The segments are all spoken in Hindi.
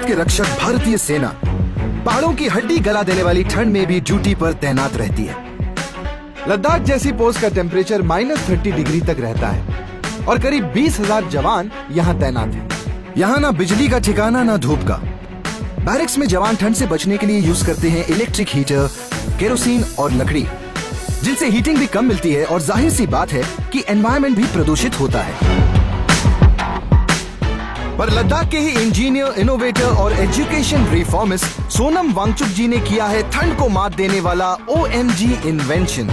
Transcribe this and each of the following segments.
के रक्षक भारतीय सेना पहाड़ों की हड्डी गला देने वाली ठंड में भी ड्यूटी पर तैनात रहती है। लद्दाख जैसी पोस्ट का टेम्परेचर -30 डिग्री तक रहता है और करीब 20,000 जवान यहाँ तैनात हैं। यहाँ ना बिजली का ठिकाना ना धूप का। बैरक्स में जवान ठंड से बचने के लिए यूज करते हैं इलेक्ट्रिक हीटर, केरोसिन और लकड़ी, जिनसे हीटिंग भी कम मिलती है और जाहिर सी बात है कि एनवायरनमेंट भी प्रदूषित होता है। पर लद्दाख के ही इंजीनियर, इनोवेटर और एजुकेशन रिफॉर्मिस्ट सोनम वांगचुक जी ने किया है ठंड को मात देने वाला OMG इन्वेंशन।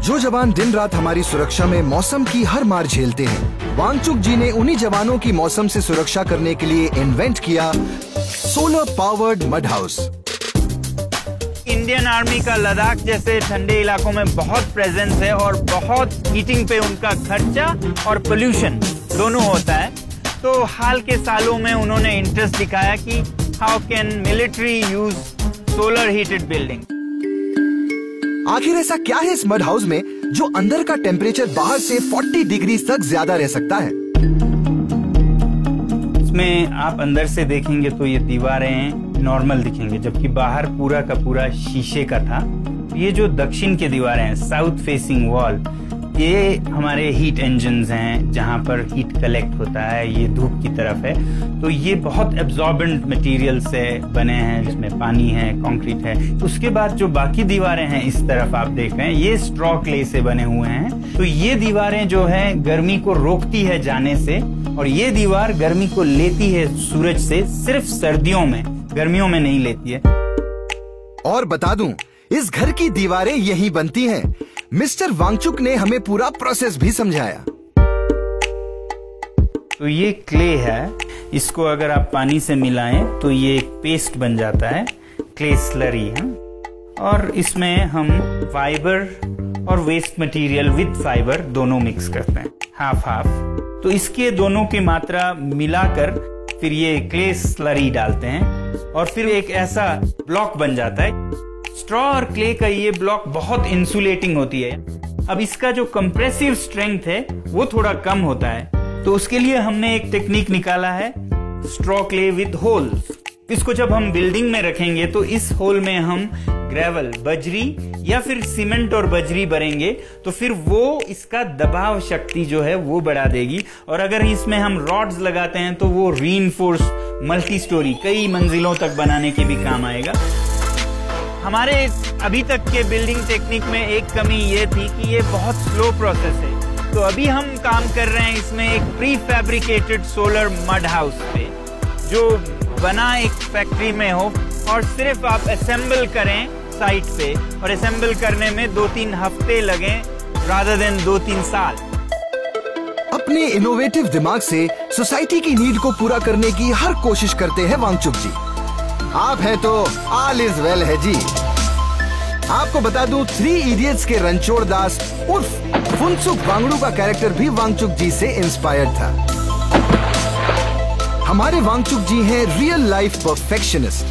जो जवान दिन रात हमारी सुरक्षा में मौसम की हर मार झेलते हैं, वांगचुक जी ने उन्हीं जवानों की मौसम से सुरक्षा करने के लिए इन्वेंट किया solar powered mud house. Indian army का लद्दाख जैसे ठंडे इलाकों में बहुत प्रेजेंस है और बहुत हीटिंग पे उनका खर्चा और पोल्यूशन दोनों होता है। तो हाल के सालों में उन्होंने इंटरेस्ट दिखाया कि how can military use solar heated building. आखिर ऐसा क्या है इस मड हाउस में जो अंदर का टेम्परेचर बाहर से 40 डिग्री तक ज्यादा रह सकता है? इसमें आप अंदर से देखेंगे तो ये दीवारें नॉर्मल दिखेंगे, जबकि बाहर पूरा का पूरा शीशे का था। ये जो दक्षिण के दीवारें हैं, साउथ फेसिंग वॉल, ये हमारे हीट इंजन्स हैं जहां पर हीट कलेक्ट होता है। ये धूप की तरफ है, तो ये बहुत एब्जॉर्बेंट मटेरियल से बने हैं, जिसमें पानी है, कंक्रीट है। उसके बाद जो बाकी दीवारें हैं इस तरफ आप देख रहे हैं, ये स्ट्रॉ क्ले से बने हुए हैं। तो ये दीवारें जो है गर्मी को रोकती है जाने से, और ये दीवार गर्मी को लेती है सूरज से, सिर्फ सर्दियों में, गर्मियों में नहीं लेती है। और बता दूं, इस घर की दीवारें यही बनती हैं। मिस्टर वांगचुक ने हमें पूरा प्रोसेस भी समझाया। तो ये क्ले है, इसको अगर आप पानी से मिलाएं तो ये एक पेस्ट बन जाता है, क्ले स्लरी है। और इसमें हम फाइबर और वेस्ट मटेरियल विद फाइबर दोनों मिक्स करते हैं, हाफ हाफ। तो इसके दोनों की मात्रा मिलाकर फिर ये क्ले स्लरी डालते हैं और फिर एक ऐसा ब्लॉक बन जाता है। स्ट्रॉ और क्ले का ये ब्लॉक बहुत इंसुलेटिंग होती है। अब इसका जो कंप्रेसिव स्ट्रेंथ है वो थोड़ा कम होता है, तो उसके लिए हमने एक टेक्निक निकाला है, स्ट्रॉ क्ले विद होल्स। इसको जब हम बिल्डिंग में रखेंगे तो इस होल में हम ग्रेवल, बजरी या फिर सीमेंट और बजरी भरेंगे, तो फिर वो इसका दबाव शक्ति जो है वो बढ़ा देगी। और अगर इसमें हम रॉड्स लगाते हैं तो वो रीइंफोर्स मल्टी स्टोरी, कई मंजिलों तक बनाने के भी काम आएगा। हमारे अभी तक के बिल्डिंग टेक्निक में एक कमी ये थी कि ये बहुत स्लो प्रोसेस है। तो अभी हम काम कर रहे हैं इसमें एक pre fabricated solar mud house पे, जो बना एक फैक्ट्री में हो और सिर्फ आप असेंबल करें साइट पे, और असेंबल करने में 2-3 हफ्ते लगें रादर देन 2-3 साल। अपने इनोवेटिव दिमाग से सोसाइटी की नीड को पूरा करने की हर कोशिश करते हैं वांगचुक जी। आप हैं तो ऑल इज वेल है जी। आपको बता दूं, 3 इडियट्स के रणछोड़ दास उर्फ फुनसुक वांगडू का कैरेक्टर भी वांगचुक जी से इंस्पायर्ड था। हमारे वांगचुक जी हैं रियल लाइफ परफेक्शनिस्ट,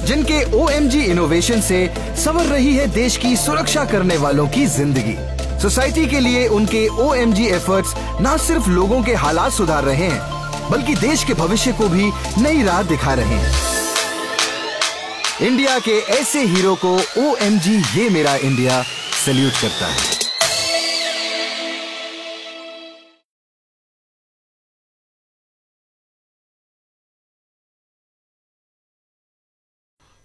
जिनके OMG इनोवेशन से संवर रही है देश की सुरक्षा करने वालों की जिंदगी। सोसाइटी के लिए उनके OMG एफर्ट्स न सिर्फ लोगों के हालात सुधार रहे हैं, बल्कि देश के भविष्य को भी नई राह दिखा रहे हैं। इंडिया के ऐसे हीरो को OMG ये मेरा इंडिया सैल्यूट करता है।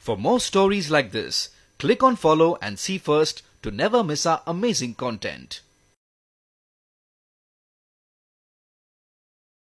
For more stories like this, click on follow and see first to never miss our amazing content.